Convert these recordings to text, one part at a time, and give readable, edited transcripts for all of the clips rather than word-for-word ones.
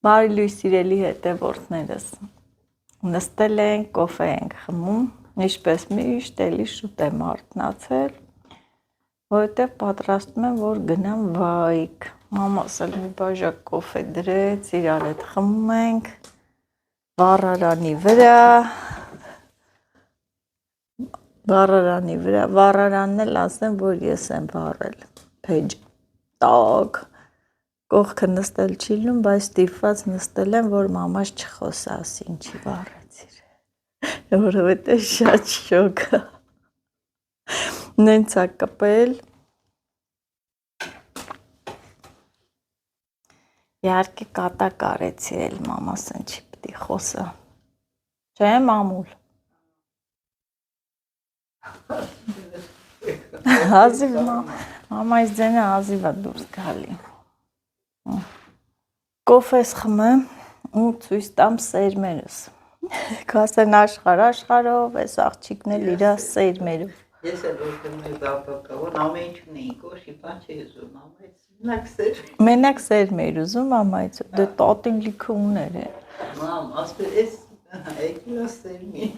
Մարիլույս սիրելի հետևորդներս, նստել ենք, կոֆե ենք խմում, ինչպես միշտ էլի շուտ եմ արթնացել, որովհետև պատրաստում եմ, որ գնամ վայք, մամաս էլ մի բաժակ կոֆե դրեց, իրար հետ խմում ենք, վառարանի վրա, վառարանն էլ ասեմ, որ ես եմ վառել, փեջ, տակ, կողքը նստել չի լինում, բայց ստիպված նստել եմ, որ մամաս չխոսա, ասի ինչի վառեցիր, որովհետև շատ շոկ է, նենց է կպել, իհարկե կատակ արեցի էլ մամասն չի պիտի խոսա, չէ մամուլ, հազիվ մամայիս ձենը հազիվ է դուրս գալի, կոֆես խմեմ ու ցույց տամ սերմերս, կասեն աշխարհով, այս աղջիկն էլ իր սերմերով, ես էլ որ կնոյ բապակավոր, ամեն ինչ ունեի, կոշի բան չի ուզում, մամայից մենակ սերմ էր ուզում մամայից, դե տատին լիքը ուներ է, մամ, ասպեր ես եկիլա սերմի,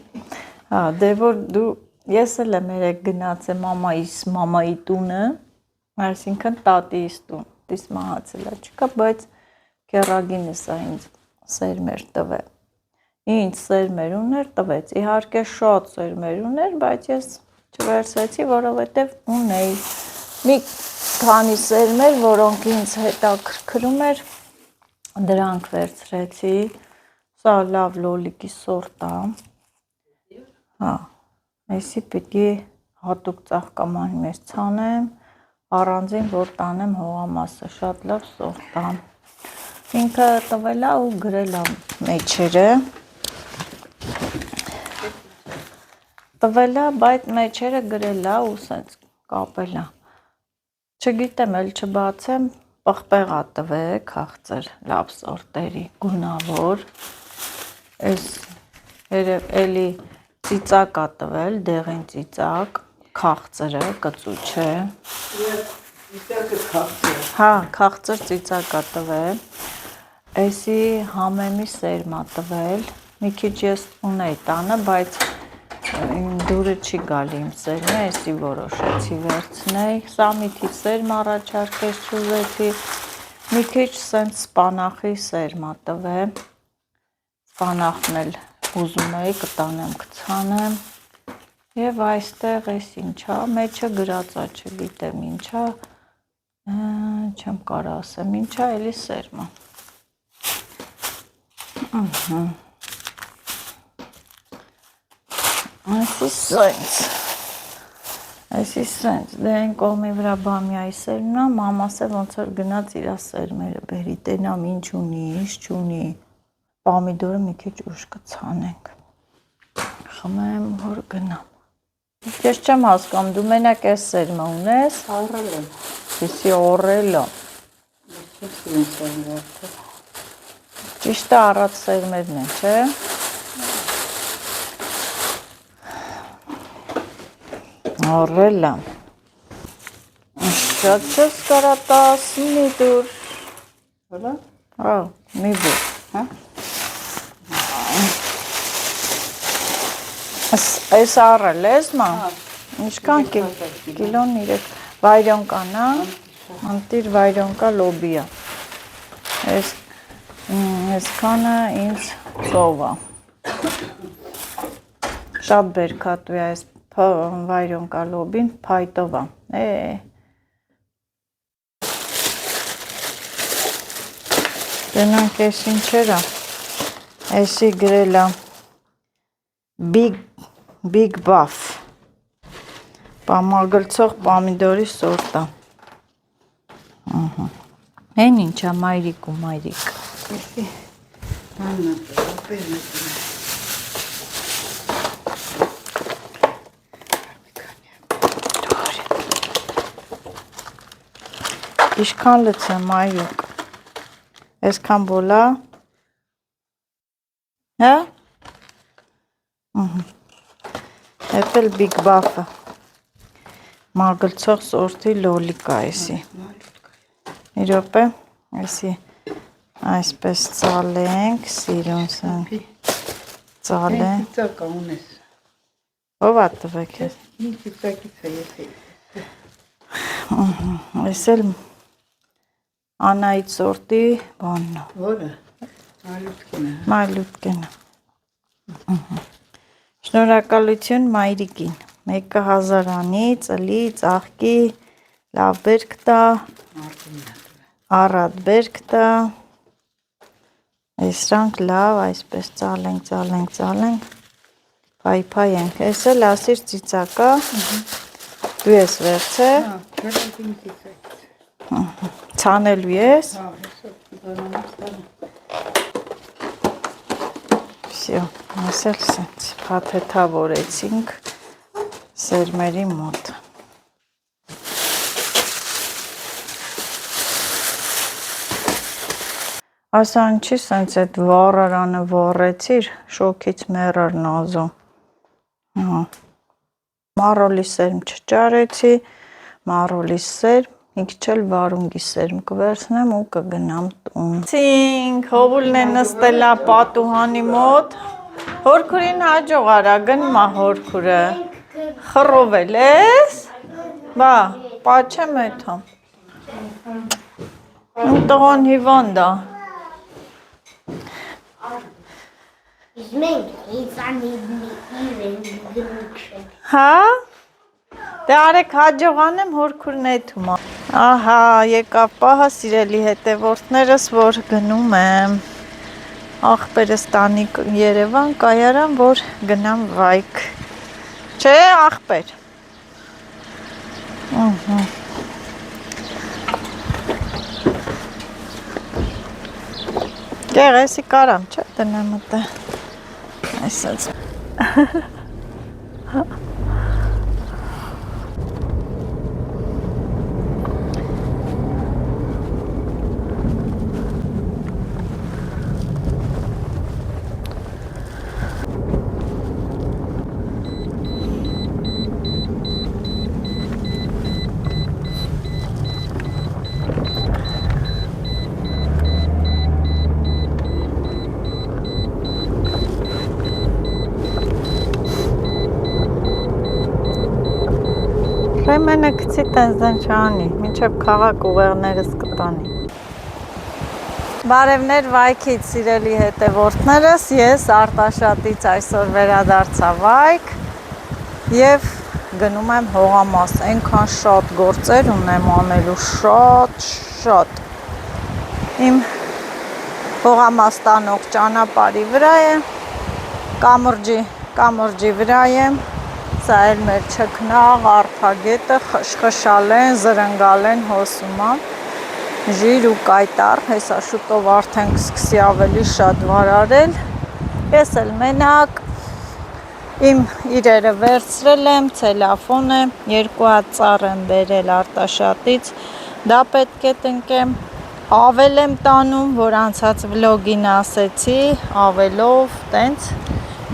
հա, դե որ դու, ես էլ եմ երեկ գնացել մամայի տունը, այսինքն տատիս տուն, տիս մահացել է չկա, բայց կեռագինս է ինձ սերմեր տվել, ինչ սերմեր ուներ տվեց, իհարկե շատ սերմեր ուներ, բայց ես չվերցրեցի, որովհետև ունեի մի քանի սերմեր, որոնք ինձ հետաքրքրում էր, դրանք վերցրեցի, սա լավ լոլիկի սորտ է, հա, այսի պիտի հատուկ ծաղկամանի մեջ ցանեմ, առանձին որ տանեմ հողամասը, շատ լավ սորտ է, ինքը տվել է ու գրել է մեջերը, տվել է, բայց մեջերը գրել է ու սենց կապել է, չգիտեմ էլ չբացեմ, պղպեղ է տվել, քաղցր, լավ սորտերի, գունավոր, այս էլի ծիծակ է տվել, դեղին ծիծակ, քաղցրը, կծուչը, հա, քաղցր ծիծակ է տվել, այսի համեմի սերմ է տվել, մի քիչ ես ունեի տանը, բայց դուրը չի գալի իմ սերմը, այսի որոշեցի վերցնել, սա մի քիչ սերմ առաջարկեց չուզեցի, մի քիչ սենց սպանախի սերմ է տվել, սպանախն էլ ուզում էի, կտանեմ, կցանեմ, և այստեղ ես ինչա, մեջը գրածա չգիտեմ ինչա, չեմ կարա ասեմ ինչա, էլի սերմը, այսի սենց, դե են կողմի վրա բամյայի սերմն է, մամաս է ոնց որ գնաց իրա սերմերը բերի, տենամ ինչ ունի, ինչ չունի, պամիդորը մի քիչ ուշ կցանենք, խմեմ, որ գնամ, ես չեմ հասկանում, դու մենակ ես սերմը ունես, առել եմ, իսի օրել եմ, ճիշտ է առած սերմերն են, չէ, առել եմ, շատ չես կարա տաս, մի դուր, մի բուր, այս առել ես մա, ինչքան կիլոն 3, վայրոնկան է, անտիր վայրոնկա լոբիա, այսքանը ինձ ծով է, շատ բերքատու է այս վայրոնկա լոբին, պայտով է, դենանք ես ինչեր է, այսի գրել է, Big Buff, պամագլցող պամիդորի սորտ է, են ինչ է մայրիկ ու մայրիկ, իշքան լծեմ մայրիկ, այսքան բոլա, հա, Էդ էլ Big Buff-ը, մագլցող սորտի լոլիկա էսի, մի րոպե, էսի Այսպես ծալենք, սիրունս են ծալենք։ Ծակա ունես։ Ով ա տվեք ես։ Ինչ ծակից է եթե։ Այս էլ Անայից սորտի բանն է։ Որը։ Մալուտկինը։ Մալուտկինը։ Շնորհակալություն մայրիկին։ Մեկը 1000 անի, ծլի, ծաղկի, լավ բերք տա, առատ բերք տա։ Այսրանք լավ, այսպես ծալենք, փայփայ ենք։ Այս էլ ասիր ծիծակա։ Դու ես վերցե։ Հա, վերջին ծիծակ։ Ցանելու ես։ Հա, հեսա բանանից տանը։ Всё, ասել սենց փաթեթավորեցինք սերմերի մոտ։ Ասան չի սենց այդ վառարանը վառեցիր, շոքից մեռար նազո։ Հա։ Մարոլի սերմ չճարեցի, մարոլի սերմ, մի քիչ էլ վարունգի սերմ կվերցնեմ ու կգնամ տուն։ Ցինք, հովուլն է նստելա պատուհանի մոտ։ Հորքուրին հաջող արա, գնում է հորքուրը։ Խռովել ես։ Բա, պաչեմ էթա։ Ու տղան հիվանդ է։ Մենք ինձանիդնի Հա? Դե արեք հաջողանեմ հորքուրն էթում է։ Ահա, եկավ պահը սիրելի հետևորդներս, որ գնում եմ։ Աղբերս տանի Երևան կայարան, որ գնամ վայք։ Չէ, աղբեր։ Գեղեցի կարամ, չէ, տնեմ ուտե։ Այսպես։ Ռեմենը գցի տենզեն չանի, մինչև քաղաք ուղեղներս կտանի։ Բարևներ վայքից սիրելի հետևորդներս, ես Արտաշատից այսօր վերադարձա վայք և գնում եմ հողամաս, այնքան շատ գործեր ունեմ անելու, շատ։ Իմ հողամաս տանող ճանապարհի վրա եմ, կամրջի վրա եմ, սա էլ մեր չքնաղ արփագետը խշխշալեն, զրնգալեն հոսումա, ժիր ու կայտար, հեսա շուտով արդեն կսկսի ավելի շատ վարարել, ես էլ մենակ, իմ իրերը վերցրել եմ, ցելոֆան եմ, 2 հատ ծառ եմ բերել Արտաշատից, դա պետք է տնկեմ, ավել եմ տանում, որ անցած վլոգին ասեցի, ավելով, տենց,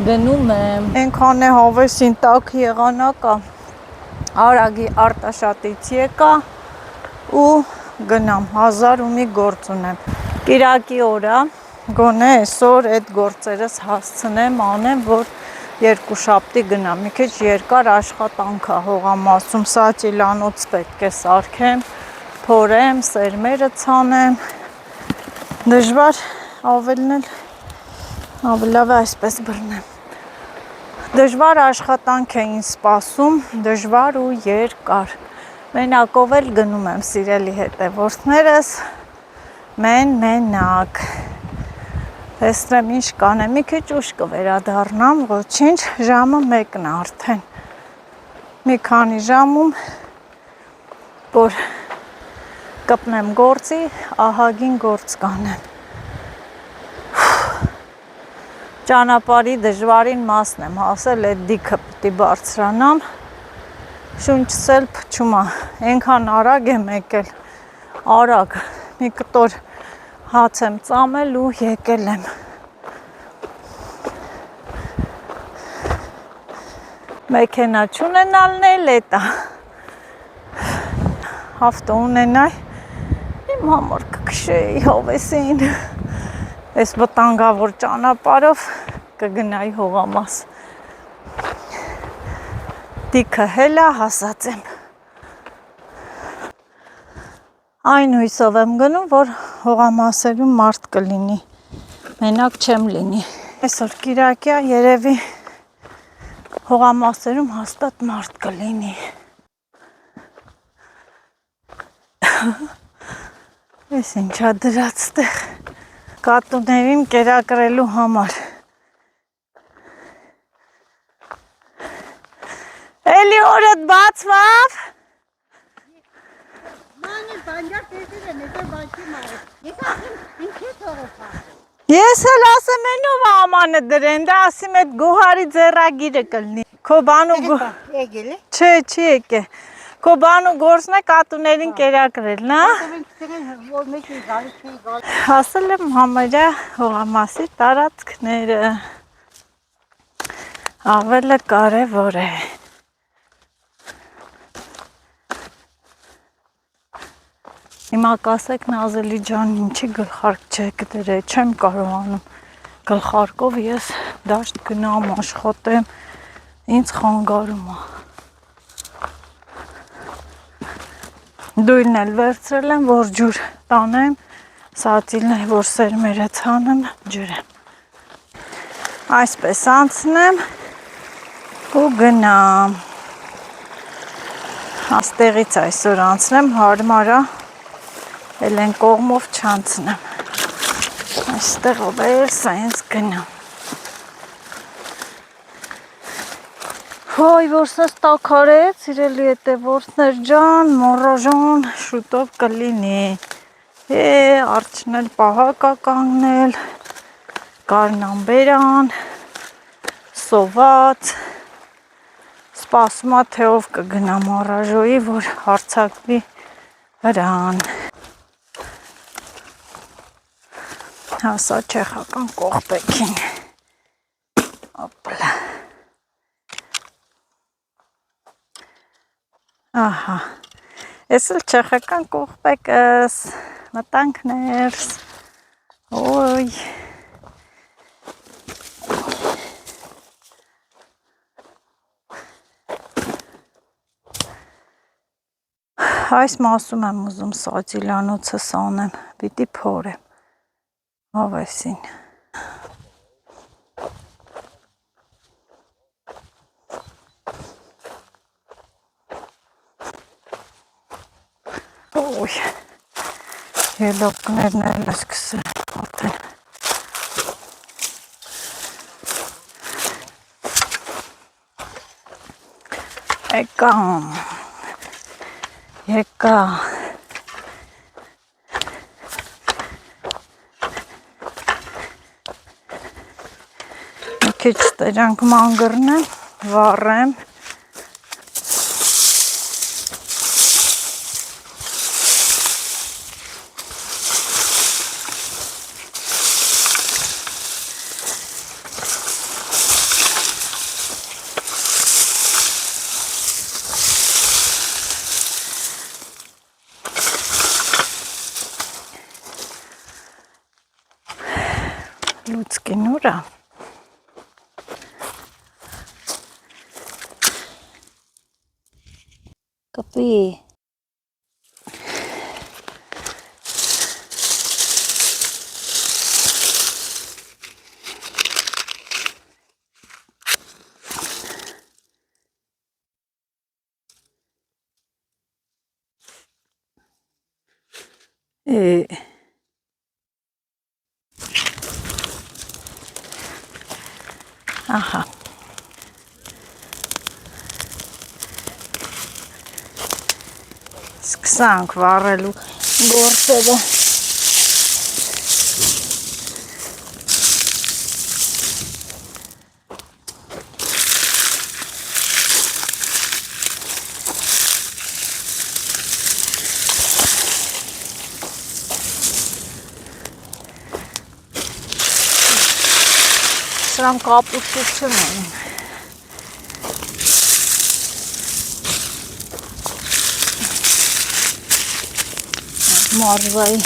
գնում եմ, ենքան է հավեսին տակ եղանակա, արագի Արտաշատից եկա ու գնամ, 1000 ու մի գործ ունեմ, կիրակի օրա, գոնե այսօր այդ գործերս հասցնեմ, անեմ, որ 2 շաբթի գնամ, մի քիչ երկար աշխատանք է հողամասում, սա ճիլանոց պետք է սարքեմ, փորեմ, սերմերը ցանեմ, դժվար ավելն էլ ավելավ է այսպես բռնեմ։ Դժվար աշխատանք է ինձ սպասում, դժվար ու երկար։ Մենակով էլ գնում եմ սիրելի հետևորդներս, մենակ։ Տեսնեմ ինչ կանեմ, մի քիչ ուշ կվերադառնամ, ոչինչ, ժամը 1-ն է արդեն։ Մի քանի ժամում, որ կպնեմ գործի, ահագին գործ կանեմ։ Ճանապարհի դժվարին մասն եմ հասել, այդ դիքը պիտի բարձրանամ, շունչս էլ փչում է, այնքան արագ եմ եկել, արագ, մի կտոր հաց եմ ծամել ու եկել եմ։ Մեքենա չունենալն էլ էտա, ավտո ունենայ, իմ համար կքշեի հավեսին, Այս վտանգավոր ճանապարհով կգնայի հողամաս։ Տիքը հելա հասած եմ։ Այն հույսով եմ գնում, որ հողամասերում մարդ կլինի, մենակ չեմ լինի։ Այսօր կիրակյա, երևի հողամասերում հաստատ մարդ կլինի։ Ես ինչա դրած տեղ կատուներին կերակրելու համար։ Էլի օրդ բացվավ։ Մանր բանջար տեսել եմ, ես բաչի մարը։ Ես ասեմ ինչի թողոք։ Ես էլ ասեմ ենով ամանը դրեն, դա ասիմ էդ գոհարի ձեռագիրը կլնի։ Քո բանու Եկել է։ Չէ, չի եկե։ Քո բանու գործն է կատուներին կերակրել, նա։ Որ մեկ է գալի, չի գալի։ Ասել եմ համարյա հողամասի տարածքները ավելի կարևոր է։ Հիմա կասեք Նազելի ջան, ինչի գլխարկ չեք դրել, չեմ կարողանում գլխարկով ես դաշտ գնամ, աշխատեմ, ինձ խանգարում է։ Դույլն էլ վերցրել եմ, որ ջուր տանեմ, սատիլն է, որ սերմերը ցանեմ, ջրեմ։ Այսպես անցնեմ ու գնամ։ Աստեղից այսօր անցնեմ, հարմար է, էլ են կողմով չանցնեմ։ Այստեղով էլ սայնց գնամ։ Հոյ, որսս տակարեց, իրելի հետևորդներ ջան, մորոժոն, շուտով կլինի։ Արջն էլ պահակա կանգնել, կարնան բերան, սոված, սպասում է, թե ով կգնա մորոժոյի, որ հարցակվի վրան։ Հասա չեխական կողպեքին, ապլա, ահա, ես էլ չեխական կողպեկս, մտանքներս, ոյ, այս մասում եմ ուզում սատիլանոցը սանեմ, պիտի փորեմ, ավեսին, ոյ, ելոկներն էլ սկսել արդեն, եկա, քիչ տերանք մանգրնեմ, վառեմ, լուծկին ուրա, կպի, ահա, սկսանք վառելու գործերը, սրամ կապուշություն են, մարվայի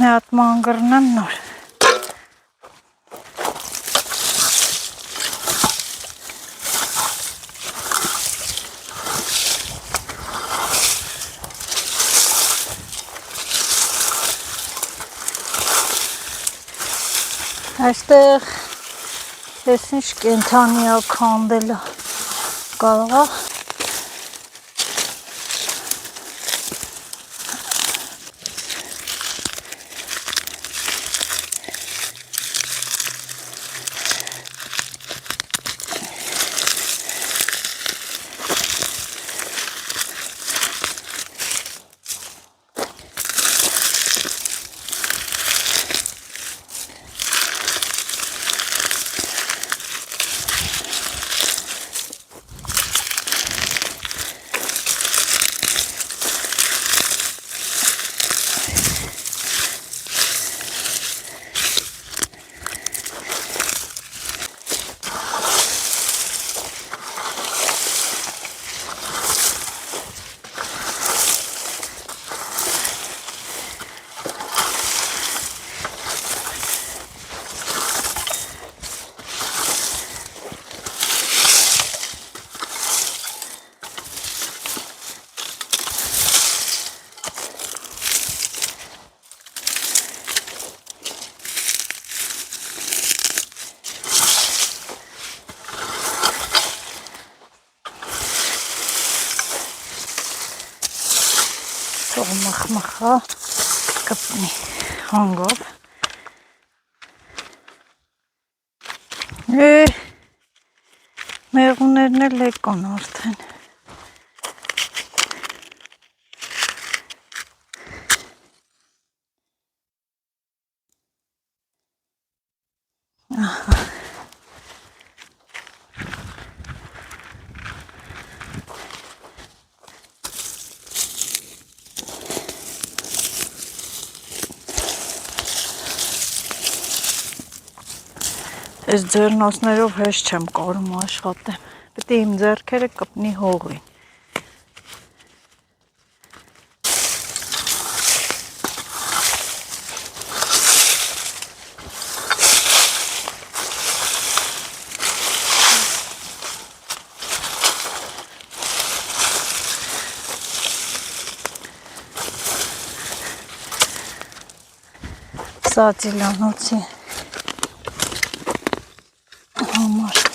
Մի հատ մանգռնեմ նոր։ Այստեղ ես ինչ կենթանի ա քանդելա կարող ա մխմխա կպնի հանգով մեղուներն էլ եկան արդեն Այս ձեռնոցներով հեշտ չեմ կարում աշխատեմ, պետք է իմ ձեռքերը կպնի հողին։ Սա ծիլանոցի համար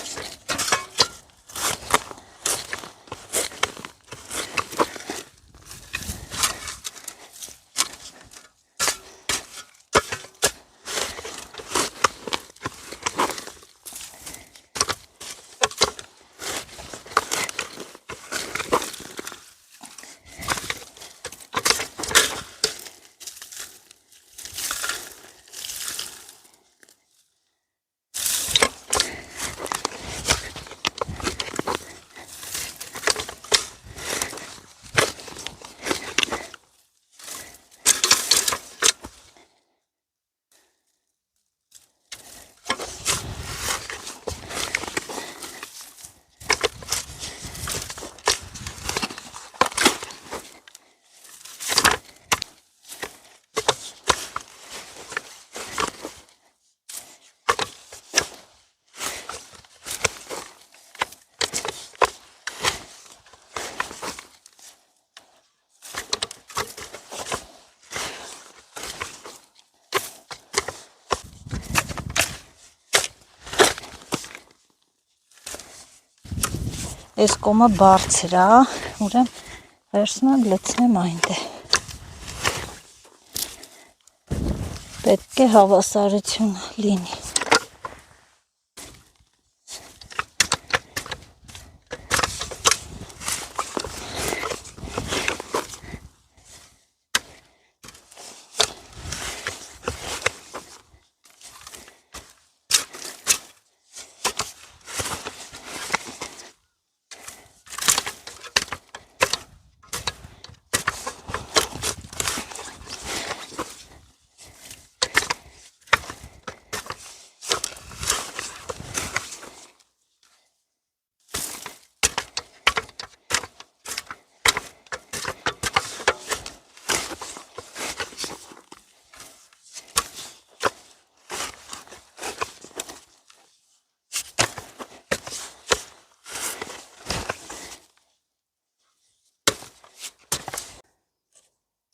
Այս կոմը բարձր է, ուրեմն վերցնեմ լցնեմ այնտեղ։ Պետք է հավասարություն լինի։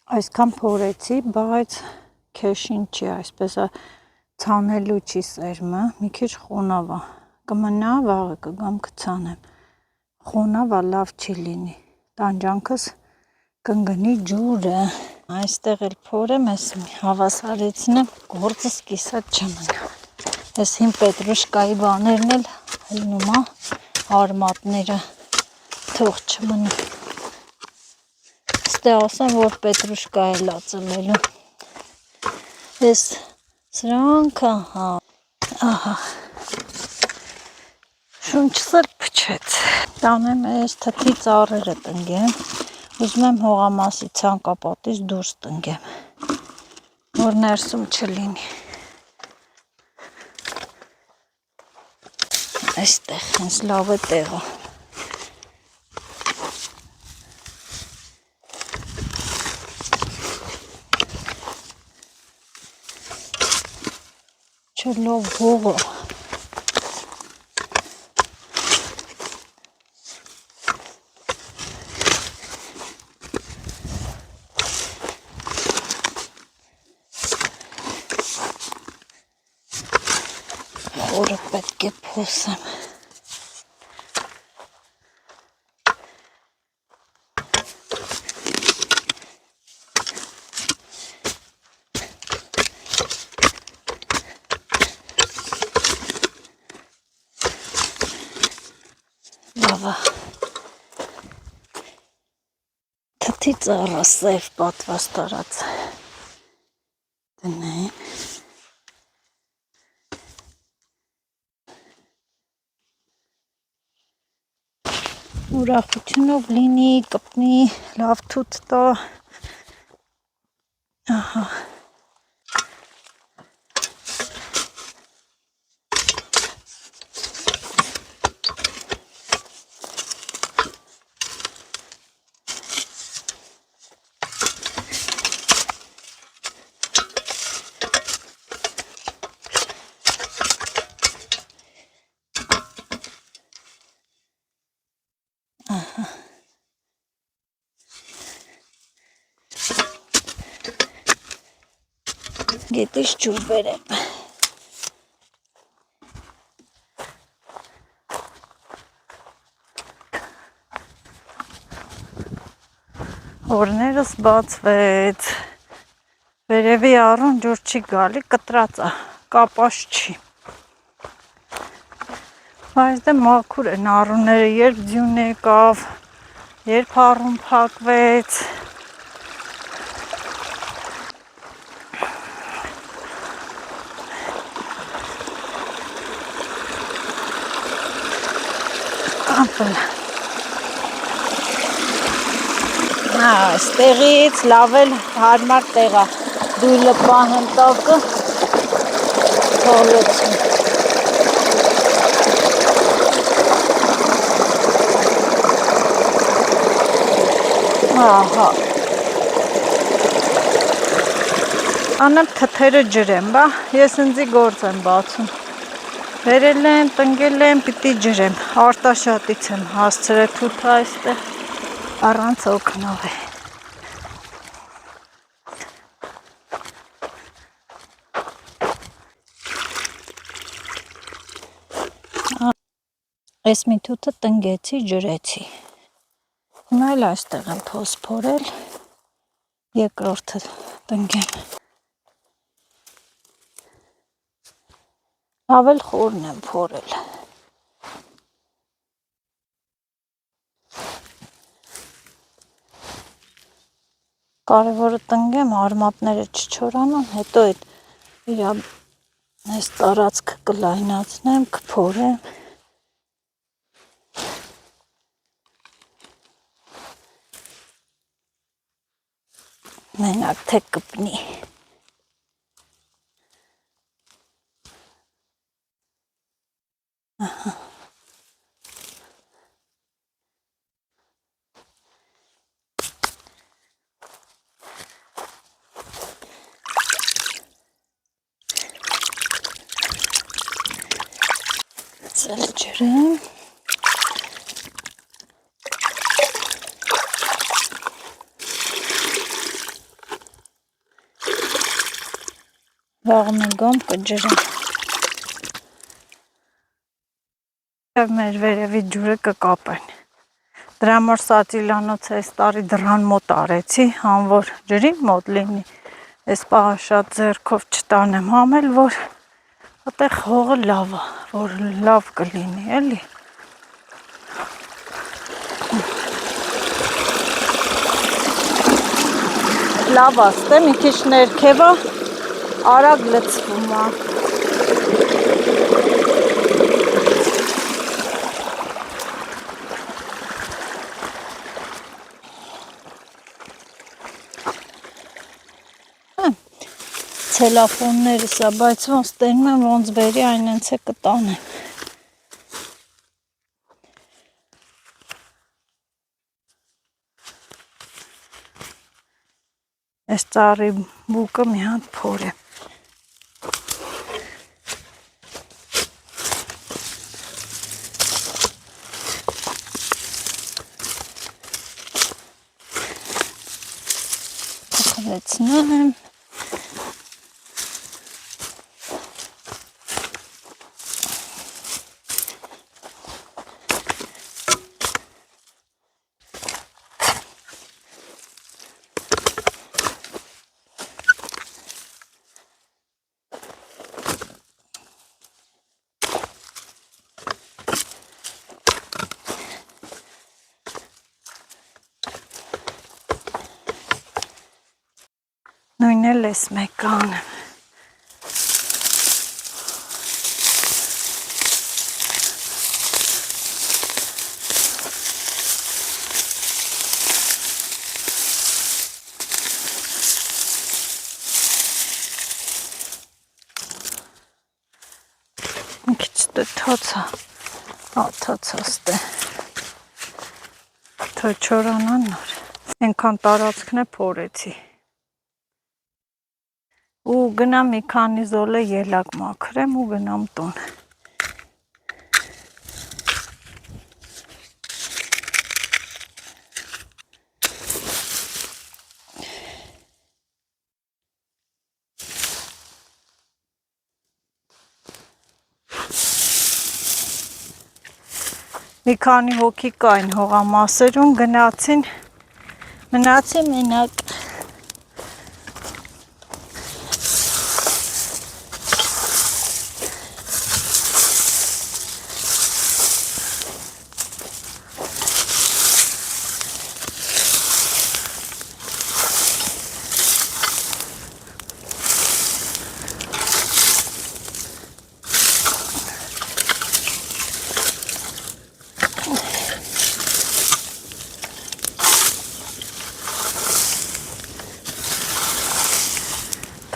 Այսքան փորեցի, բայց քեշին չի, այսպես է ցանելու չի սերմը, մի քիչ խոնավ է։ Կմնա, վաղը կգամ կցանեմ։ Խոնավ է, լավ չի լինի։ Տանջանքս կընկնի ջուրը։ Այստեղ էլ փորեմ, ես հավասարեցնեմ, գործս կիսատ չմնա։ Ես հին պետրուշկայի բաներն էլ հելնում է, արմատները թող չմնի։ Ստե ասեմ, որ պետրուշկա է լացլելու։ Ես սրանք, ահա, շունչս էլ փչեց։ Տանեմ ես թթի ծառերը տնգեմ, ուզում եմ հողամասի ցանկապատից դուրս տնգեմ, որ ներսում չլինի։ Այստեղ հենց լավ է տեղը։ Չլով հողը։ Խորը պետք է փոսեմ։ Լավա։ Թթի ծառը սև պատվաստարած տնեմ։ Ուրախությունով լինի, կպնի, լավ թութ տա։ Ահա։ Գետից ջուր բերեմ։ Օրներս բացվեց։ Վերևի առուն ջուր չի գալի, կտրած է, կապած չի։ Բայց դե մաքուր են առունները, երբ ձյուն եկավ, երբ առուն փակվեց։ Այստեղից լավ էլ հարմար տեղ է, դույլը պահեմ տակը, թողլոցում։ Ահա։ Անեմ թթերը ջրեմ, բա, ես ինձի գործ եմ բացում։ Վերել եմ, տնգել եմ, պիտի ջրեմ, արտաշատից եմ հասցրել թութը այստեղ, առանց օգնով է։ Ես մի թութը տնգեցի, ջրեցի։ Հիմա էլ այստեղ եմ փոս փորել, երկրորդը տնգեմ։ Ավել խորն եմ փորել։ Կարևորը տնգեմ, արմատները չչորանան, հետո այդ իրա այս տարածքը կլայնացնեմ, կփորեմ։ Մենակ թե կպնի։ Ահա։ Ծել ջրեմ։ Վաղն գամ կջրեմ։ Եվ մեր վերևի ջուրը կկապեն։ Դրա համար սատիլանոցը այս տարի դռան մոտ արեցի, համ որ ջրի մոտ լինի, այս պահը շատ ձեռքով չտանեմ, համել որ այդտեղ հողը լավ է, որ լավ կլինի, էլի։ Լավ աստե, մի քիչ ներքև է, արագ լցվում է։ Ցելոֆոնները սա, բայց ոնց տենում եմ, ոնց բերի այն հենց է կտանեմ։ Այս ծառի բուկը մի հատ փոր է։ Լցնեմ։ Նույնն էլ էս մեկը անեմ։ Մի քիչ թոց է, թոց աստե, թո չորանան նոր, ենքան տարածքն է փորեցի։ Ու գնամ մի քանի զոլե ելակ մաքրեմ ու գնամ տուն։ Մի քանի հոգի կային հողամասերում, գնացին, մնացի մենակ։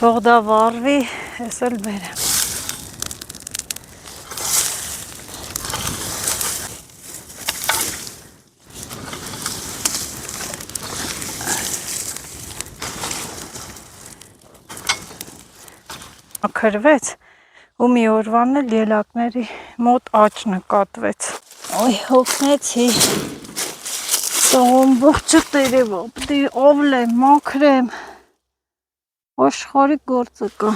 Թող դա վառվի, ես էլ բերեմ։ Մաքրվեց ու մի օրվան էլ ելակների մոտ աճ նկատվեց։ Ոյ, հոգնեցի։ Սողոմբողջը տերևա, պտի ավլեմ, մաքրեմ։ Աշխարհի գործը կա։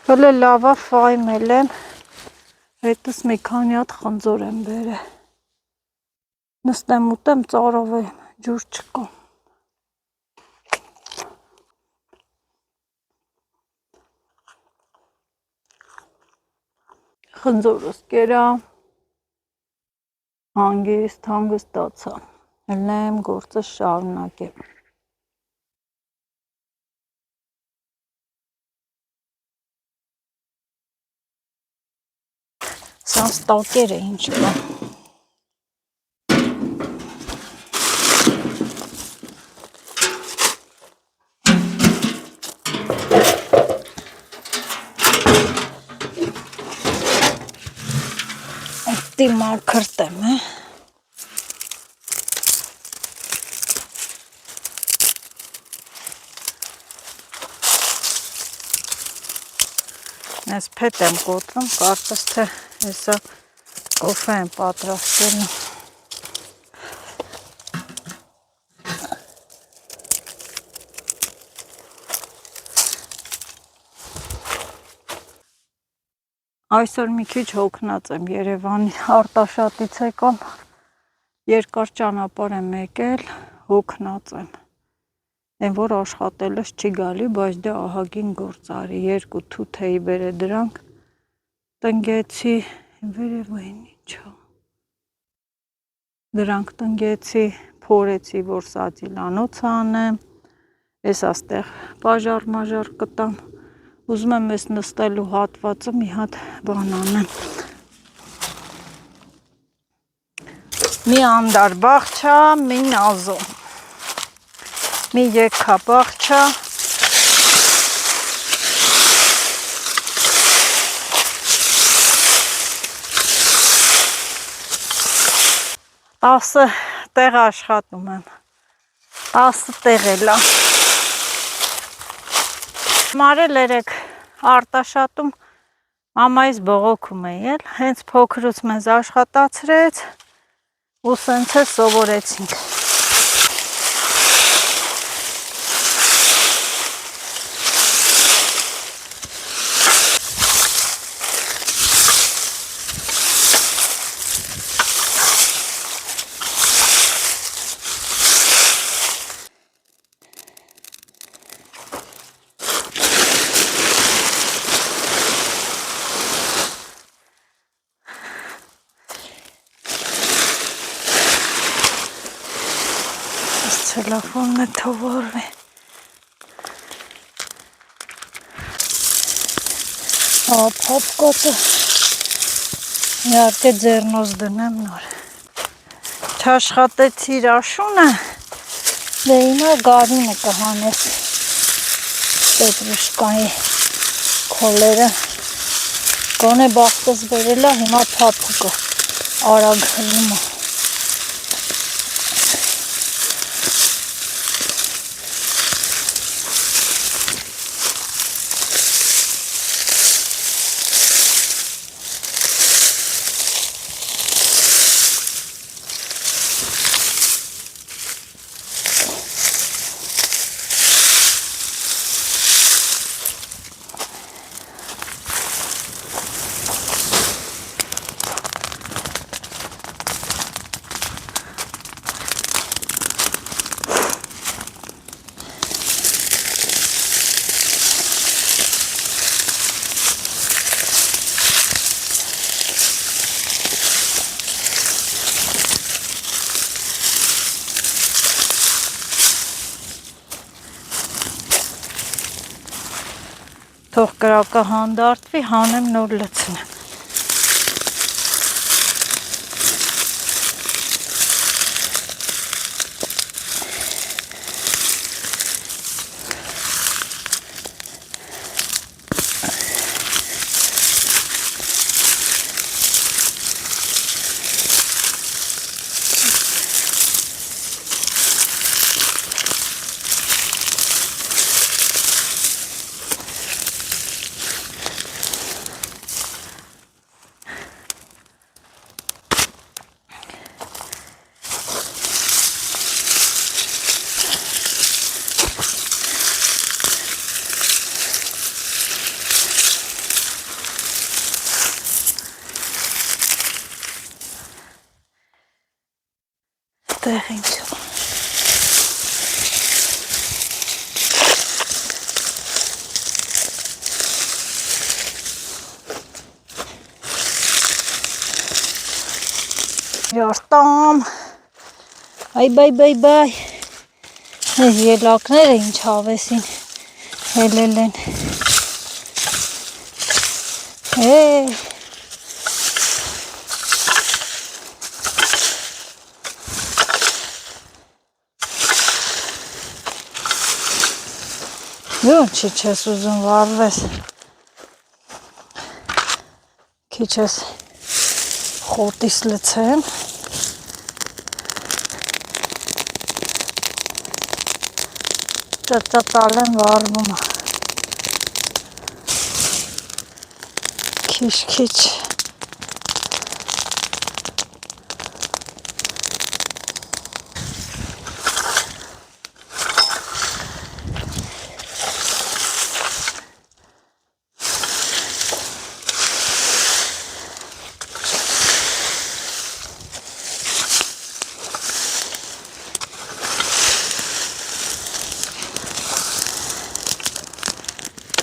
Հələ լավա ֆայմել եմ, հետս մի քանի հատ խնձոր եմ բերել։ Նստեմ ուտեմ, ծարավեմ, ջուր չկա։ Խնձորս կերա, հանգստացա, հլնեմ գործը շարունակեմ։ Սան ստալկեր է ինչ կա։ Այդտի մաքրտեմ է։ Ես փետ եմ կոտրում, կարծես թե հեսա կոֆե եմ պատրաստելու։ Այսօր մի քիչ հոգնած եմ Երևանի Արտաշատից եկամ, երկար ճանապարհ եմ եկել, հոգնած եմ։ Այն որ աշխատելս չի գալի, բայց դե ահագին գործ արի, 2 թութեի բերե դրանք, տնգեցի, վերևային ինչա։ Դրանք տնգեցի, փորեցի, որ սածիլանոց անեմ, ես աստեղ բաժար-մաժար կտամ, ուզում եմ ես նստելու հատվածը մի հատ բան անեմ։ Մի անդար բաղչա, մի նազո, մի եկա բաղչա, տասը տեղ աշխատում եմ, 10 տեղ էլա։ Մարել երեք Արտաշատում մամայիս բողոքում էի էլ, հենց փոքրուց մեզ աշխատացրեց ու սենց է սովորեցինք։ Ցելոֆոնն է թողորվի։ Փապկոտը իհարկե ձեռնոց դնեմ նոր։ Չաշխատեցի իր աշունը, դե հիմա գարունը կհանես պետրուշկայի քոլերը։ Գոնե բախտս բերելա, հիմա փափուկը արագ հլում է։ Թող կրակը հանդարտվի, հանեմ նոր լցնեմ։ Տեղ ինչ Յարտամ, այ, այս ելակները ինչ հավեսին հելել են, Դու չի չես ուզում վարվես, քիչ ես խոտիս լցեմ, ճտտալ եմ վարվում, քիչ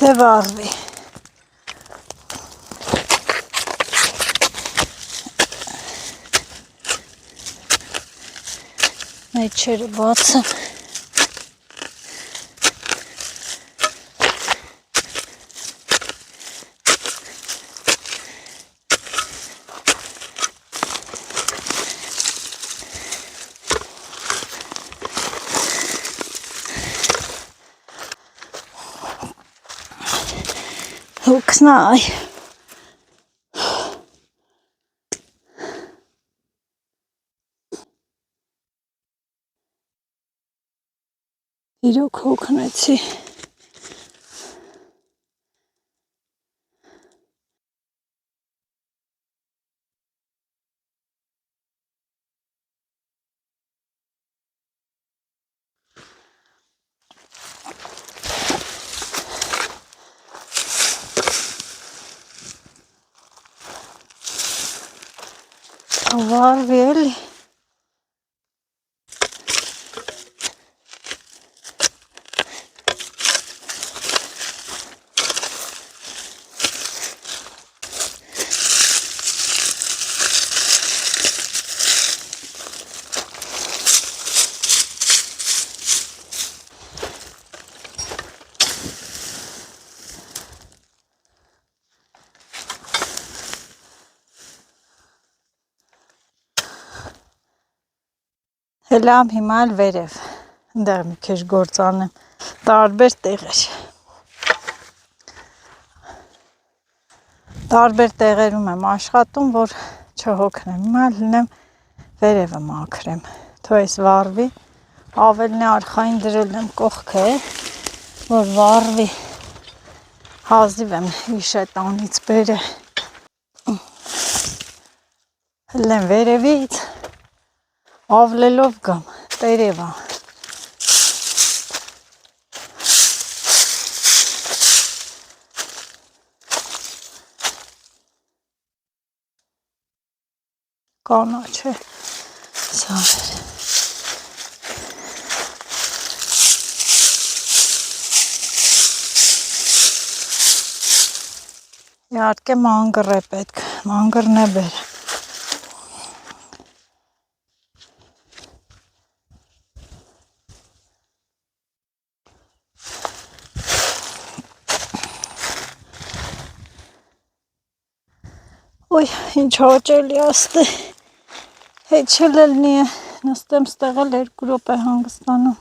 թե վառվի։ Մեջերը բացեմ։ Հոգնայ։ Իրոք հոգնեցի։ Վառվի էլի։ Հելամ հիմա էլ վերև, ընդեղ մի քեչ գործ անեմ, տարբեր տեղեր։ Տարբեր տեղերում եմ աշխատում, որ չհոգնեմ, հիմա լինեմ վերևը մաքրեմ, թո այս վառվի, ավելն է արխային դրել եմ կողքը, որ վառվի, հազիվ եմ իշետանից բերը, հլեմ վերևից, ավլելով գամ, տերևա։ Կանաչ է, սարեր։ Իհարկե մանգր է պետք, մանգրն է բեր։ Ոյ, ինչ հաճելի աստե, հետ չլելնի է, նստեմ ստեղել 2 րոպե հանգստանում։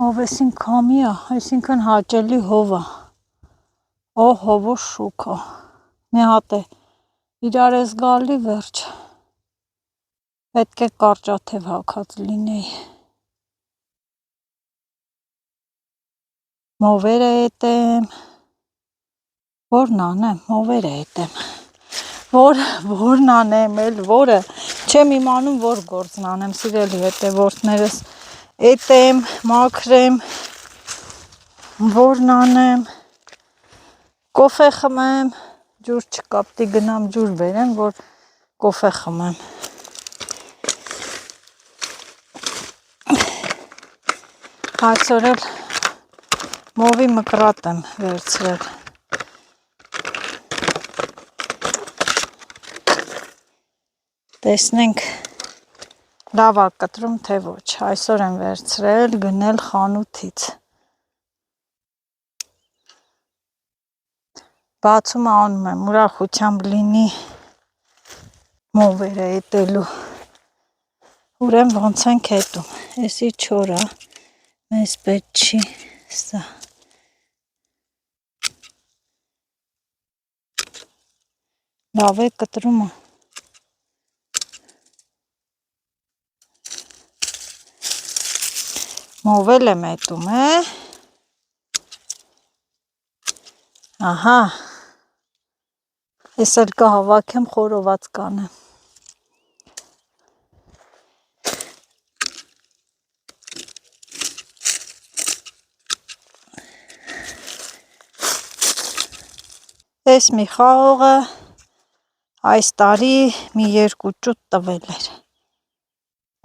Հովեսին քամի է, այսինքն հաճելի հով է, հովու շուք է, մի հատ է իրար ես գալի վերջ, պետք է կարճաթև հագած լինեի։ Մովերը էտեմ, որն անեմ, մովերը էտեմ, որն անեմ էլ, որը, չեմ իմանում, որ գործն անեմ, սիրելի հետևորդներս, էտեմ, մաքրեմ, որն անեմ, կոֆե խմեմ, ջուր չկա, պտի գնամ ջուր բերեմ, որ կոֆե խմեմ։ Այսօր էլ մովի մկրատ եմ վերցրել։ Տեսնենք լավ է կտրում, թե ոչ, այսօր եմ վերցրել, գնել խանութից։ Բացում անում եմ, ուրախությամբ լինի մովերը էտելու, ուրեմ ոնց ենք հետում, եսի չորա, մեզ պետք չի սա։ Լավ է կտրումը։ Մովել եմ էտում, ահա, ես էլ կհավաքեմ խորոված կանեմ։ Այս մի խաղողը այս տարի մի 2 ճուտ տվել էր,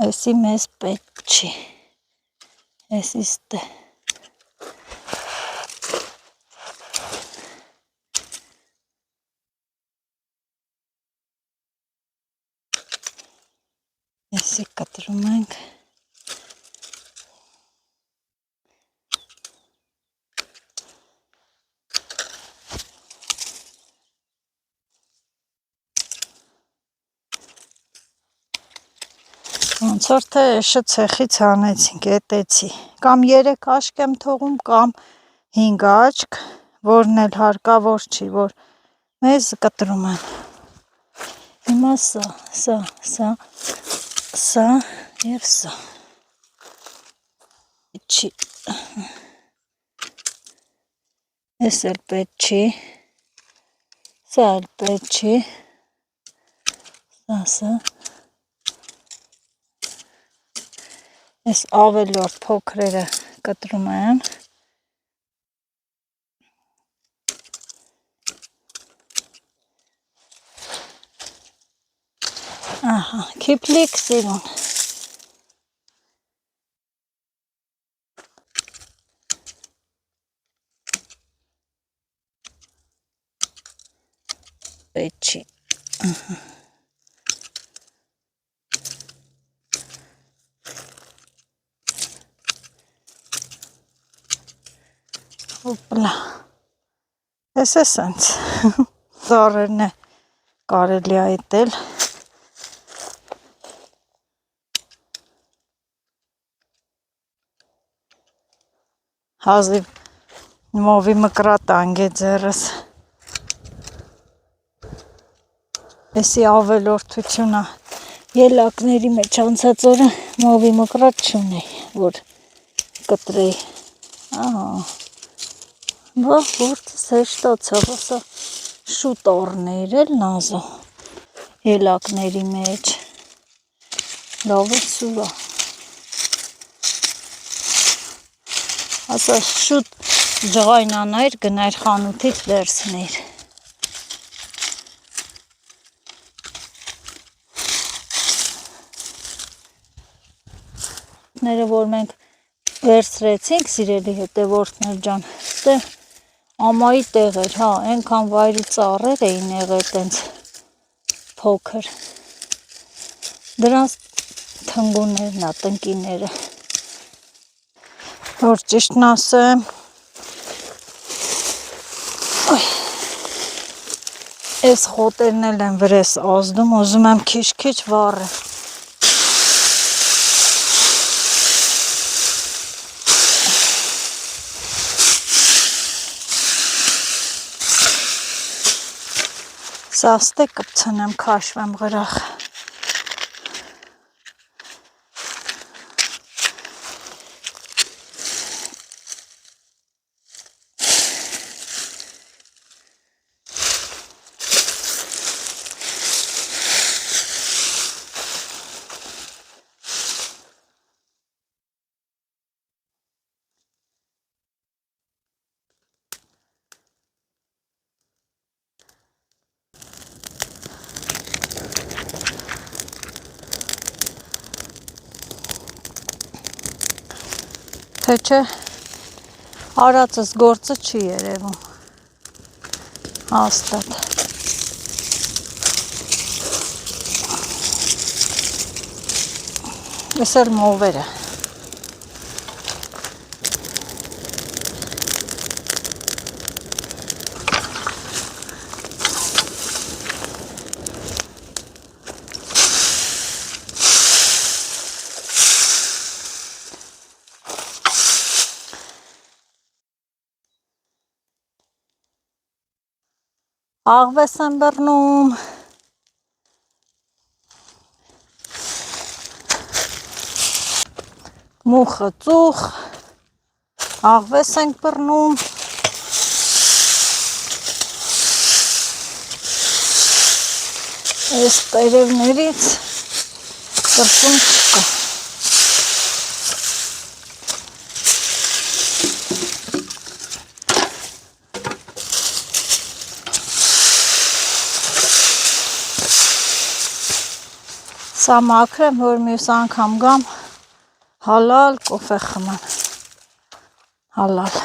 էսի մեզ պետք չի, էսի ստե, կտրում ենք։ Ոնց որ թե էշը ցեխից հանեցինք, էտեցի։ Կամ 3 աշկ եմ թողում, կամ 5 աշկ, որն էլ հարկավոր չի, որ մեզ կտրում են։ Հիմա սա եւ սա։ Չի։ Էս էլ պետք չի։ Սա էլ պետք չի։ Սա։ Այս ավելորդ փոքրերը կտրում եմ։ Ահա, քիփլիկ սիրուն։ Պետք չի։ Հոպլա, ես է սենց, զարերն է կարելի այտել, հազիվ մովի մկրատ անգե ձերս, եսի ավելորդությունը ելակների մեջ անցած օրը մովի մկրատ չունեի, որ կտրեի, Որտս հեշտացավ, ասա շուտ առներ էլ նազո ելակների մեջ, լավ է սուրա, ասա շուտ ջղայնանայր գնայր խանութից վերցներ, ները որ մենք վերցրեցինք սիրելի հետևորդներ ջան, ստե ամայի տեղ էր, հա, ենքան վայրի ծառեր էին եղել տենց փոքր, դրանց թնգուններն ա, տնկիները, որ ճիշտն ասեմ, ես խոտերն էլ եմ վրես ազդում, ուզում եմ քիչ վառը, Սաստե կպցնեմ, քաշվեմ գրախ, թե չէ արածս գործը չի երևում, հաստատ, ես էլ մովերը, աղվես եմ բռնում, մուխը ծուխ, աղվես ենք բռնում, այս տերևներից կրկում չկա, սա մաքրեմ, որ մյուս անգամ գամ, հալալ կոֆե խմեմ, հալալ,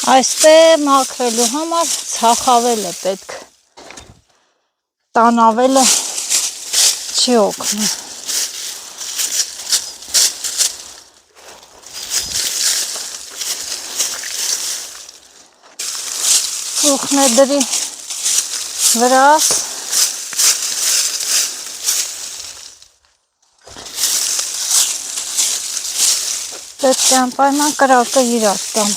Այստեղ մաքրելու համար ցախավել է պետք, տանավելը չի օգնում։ Ուխնեդրի վրաս պետք է անպայման կրակը իրար տամ։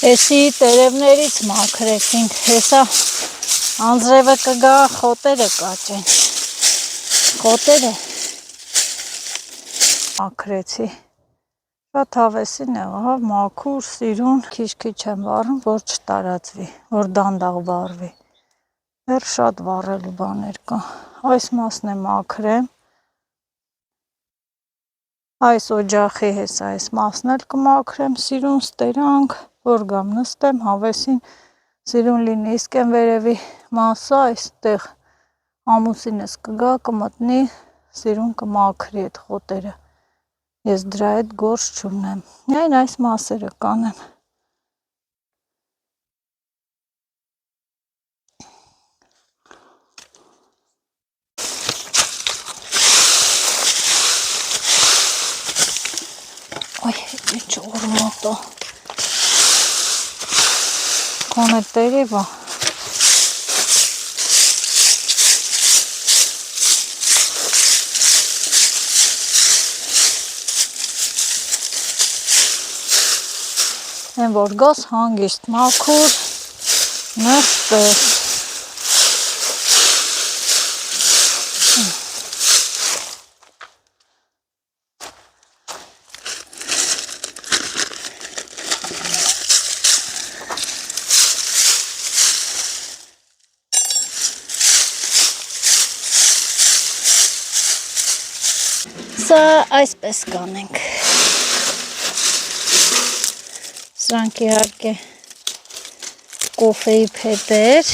Էսի տերևներից մաքրեցինք, հեսա անձրևը կգա, խոտերը կաճեն, խոտերը մաքրեցի, շատ հավեսին է, մաքուր, սիրուն, քիչ-քիչ եմ վառում, որ չտարածվի, որ դանդաղ վառվի, դեռ շատ վառելու բաներ կա, այս մասն է մաքրեմ, այս օջախի հեսա այս մասն էլ կմաքրեմ, սիրուն ստերանք, որ գամ նստեմ, հավեսին սիրուն լինի, իսկ են վերևի մասը այստեղ ամուսինս կգա, կմտնի, սիրուն կմաքրի այդ խոտերը, ես դրա հետ գործ չունեմ, միայն այս մասերը կանեմ։ Այ, ինչ օրմոտ է։ Կոնե տերևա։ Են որ գաս հանգիստ մաքուր, նստես։ Սա այսպես կանենք, սրանք իհարկե կոֆեի փետեր,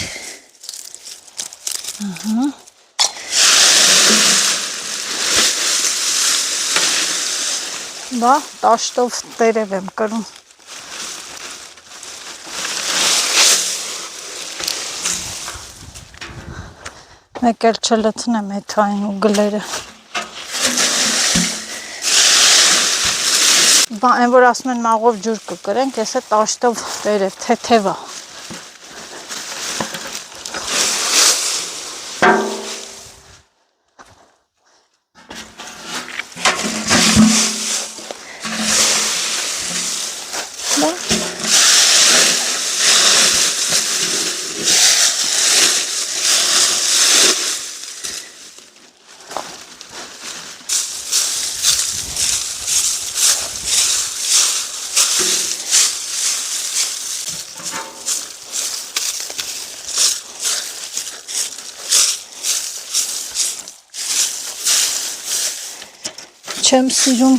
բա տաշտով տերև եմ կրում, մեկ էլ չլցնեմ էթային ու գլերը, Այն որ ասում են մաղով ջուր կկրենք, ես է տաշտով տերև, թեթև է։ Չեմ սիրում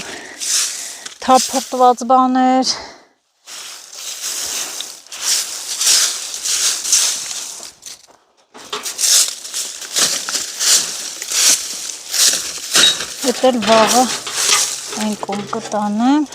թափրտված բաներ, Էդ էլ վաղը այն կողմ կտանեմ,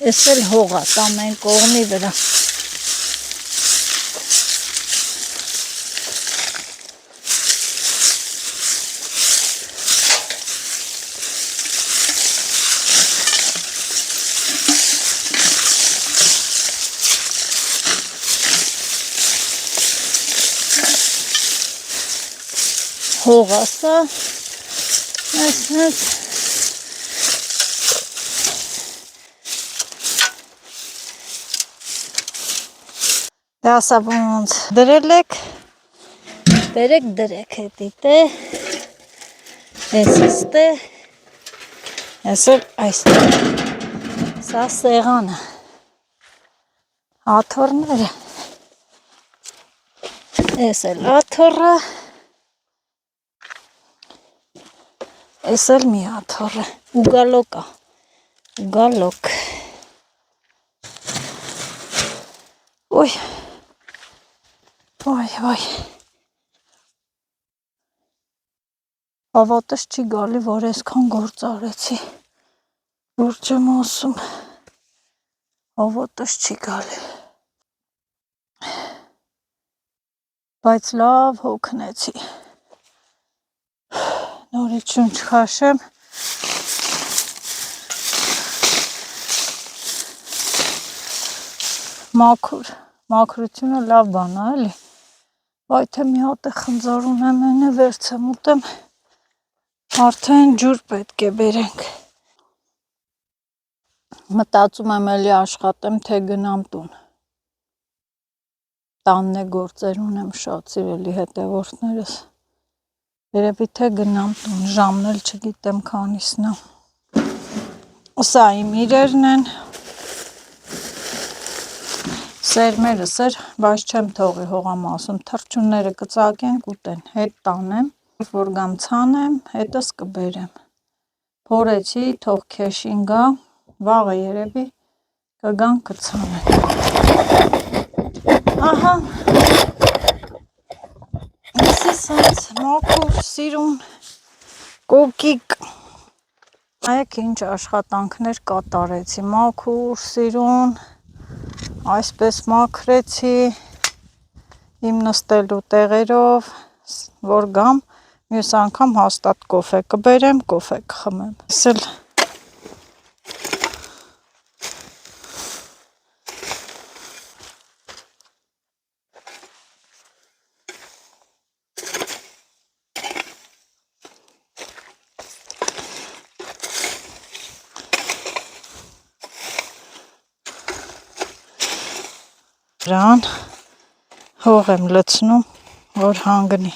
Ես էլ հող է ամեն կողմի վրա։ հողասա, այս դասա ոնց դրել եք, դրեք հետիտ է, էսստե, էսել այստեղ, սա սեղանը, աթորները, էսել աթորը, էսել մի աթորը, ուգալոկա, ուգալոկ, ոյ, ավատս չի գալի, որ այսքան գործ արեցի, որ չեմ ասում, ավատս չի գալի, բայց լավ հոգնեցի, նորից շունչ քաշեմ, մաքրությունը լավ բան է, էլի, բայց թե մի հատ է խնձոր ունեմ, այնը վերցեմ ուտեմ, արդեն ջուր պետք է բերենք, մտածում եմ էլի աշխատեմ, թե գնամ տուն, տանն է գործեր ունեմ շատ սիրելի հետևորդներս, երևի թե գնամ տուն, ժամն էլ չգիտեմ քանիսն է, սա իմ իրերն են, սերմերս էր, բայց չեմ թողի հողամասում, թռչունները կծակեն կուտեն, հետ տանեմ, որ գամ ցանեմ, հետս կբերեմ, փորեցի, թող քեշին գա, վաղը երևի կգան կցանեն, ահա, իսի սենց մաքուր սիրուն, կոկիկ, այեք ինչ աշխատանքներ կատարեցի, մաքուր սիրուն, այսպես մաքրեցի իմ նստելու տեղերով, որ գամ, մյուս անգամ հաստատ կոֆե կբերեմ, կոֆե կխմեմ, իսել Դրան հող եմ լցնում, որ հանգնի,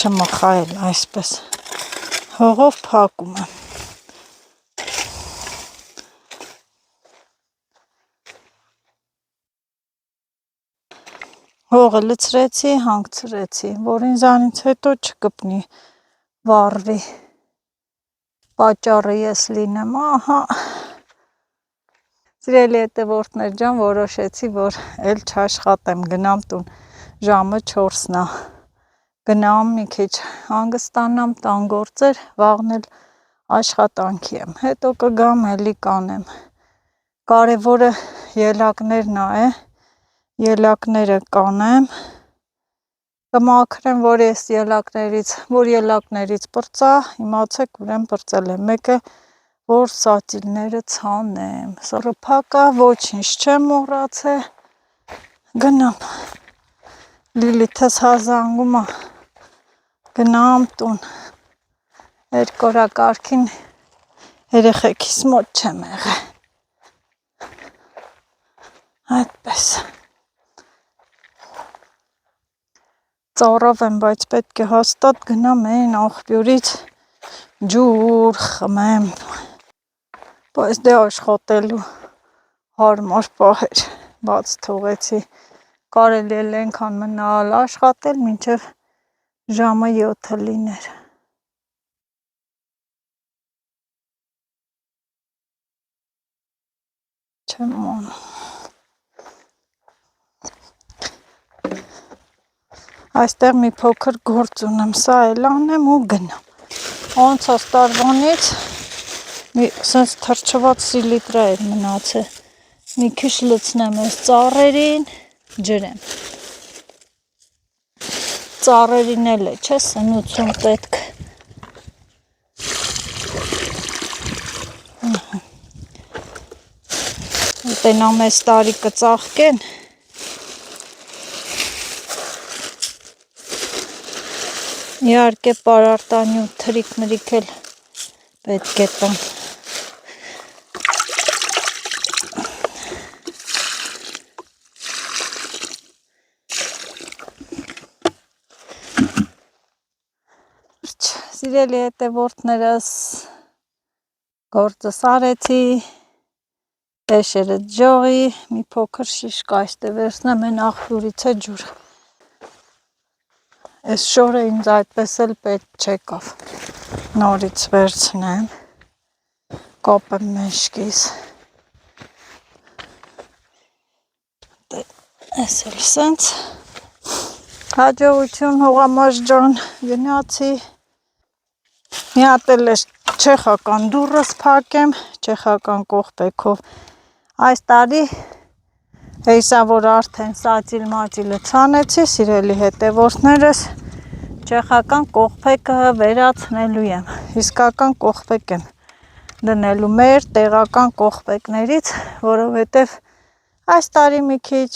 չմխայել այսպես, հողով փակում եմ, հողը լցրեցի, հանգցրեցի, որ ինձանից հետո չկպնի, վառվի, պատճառը ես լինեմ, ահա, Սիրելի հետևորդներ ջան, որոշեցի, որ էլ չաշխատեմ, գնամ տուն, ժամը 4-ն է, գնամ մի քիչ հանգստանամ, տան գործեր, վաղն էլ աշխատանքի եմ, հետո կգամ էլի կանեմ, կարևորը ելակներն է, ելակները կանեմ, կմաքրեմ, որ ելակներից պրծա, իմացեք ուրեմն պրծել եմ, մեկը որ սատիլները ցանեմ, սորը փակա, ոչինչ չեմ մոռացել, գնամ, Լիլիթս հազանգում է, գնամ տուն, երկորակարգին երեխեքիս մոտ չեմ եղել, այդպես, ծառով եմ, բայց պետք է հաստատ գնամ այն աղբյուրից ջուր խմեմ, բայց դե աշխատելու հարմար պահեր, բաց թողեցի, կարելի էլ ենքան մնալ աշխատել, մինչև ժամը 7 լիներ, չեմ անում, այստեղ մի փոքր գործ ունեմ, սա էլ անեմ ու գնամ, անցած տարվանից մի սենց թրջված սիլիտրա էր մնացել, մի քիչ լցնեմ այս ծառերին, ջրեմ, ծառերին էլ է, չէ, սնուցում պետք, ուտենամ այս տարի կծաղկեն, Իհարկե պարարտանի ու թրիկ-մրիկ էլ պետք է տան։ Սիրելի հետևորդներս, գործս արեցի, էշերը ջողի, մի փոքր շիշկա այստեղ վերցնեմ, են աղբյուրից է ջուր։ Այս շորը ինձ այդպես էլ պետք չեկավ, նորից վերցնեմ, կապեմ մեջքիս, այս էլ սենց, հաջողություն հողամաշ ջան, գնացի, մի հատ էլ ես չեխական դուրս փակեմ, չեխական կողպեքով, այս տարի հեսա որ արդեն սածիլ-մածիլը ցանեցի, սիրելի հետևորդներս, չեխական կողպեքը վերացնելու եմ, իսկական կողպեք եմ դնելու մեր տեղական կողպեկներից, որովհետև այս տարի մի քիչ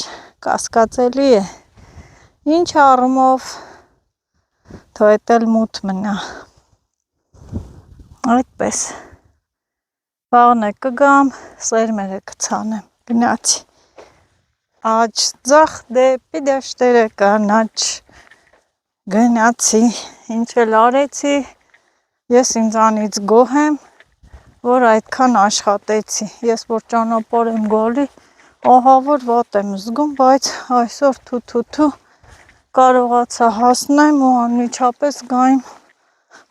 կասկածելի է, ինչ առումով թո էդ էլ մութ մնա, այդպես, վաղն է կգամ, սերմերը կցանեմ, գնացի, աջ ձախ դեպի դաշտերը կանաչ, գնացի, ինչ էլ արեցի, ես ինձանից գոհ եմ, որ այդքան աշխատեցի, ես որ ճանապարհ եմ գալի, ահա որ վատ եմ զգում, բայց այսօր թու կարողացա հասնեմ ու անմիջապես գայմ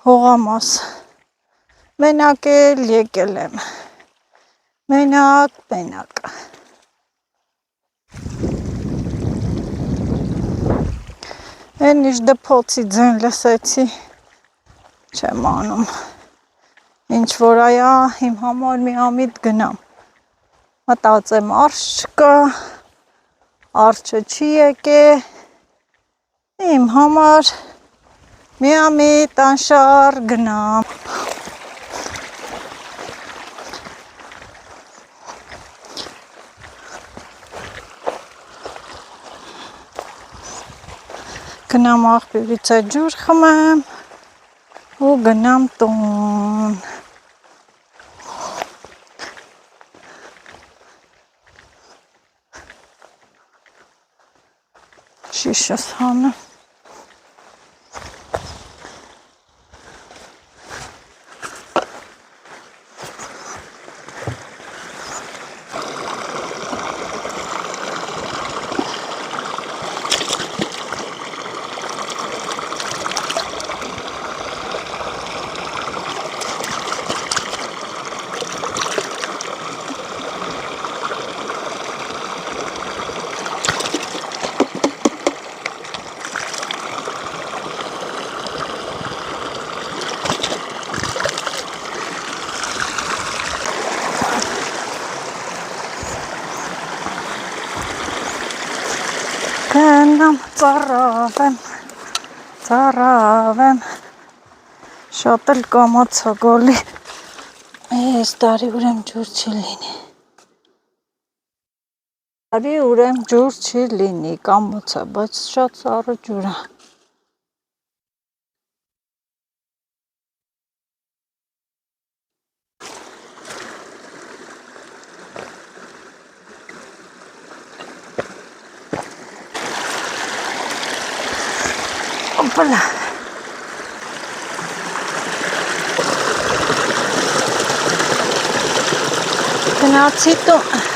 հողամաս, մենակ էլ եկել եմ, մենակ, են ինչ դպոցի ձեն լսեցի, չեմ անում, ինչ որ այա իմ համար մի ամիտ գնամ, մտածեմ արջ չկա, արջը չի եկե, իմ համար մի ամիտ անշար գնամ, գնամ աղբյուրից է ջուր խմեմ ու գնամ տուն, շիշս հանեմ, գնամ ծարավեմ, շատ էլ կամացա գոլի, այս տարի ուրեմ ջուր չի լինի, կամացա, բայց շատ սառը ջուր է, Опа-ля. Գնացի տուն,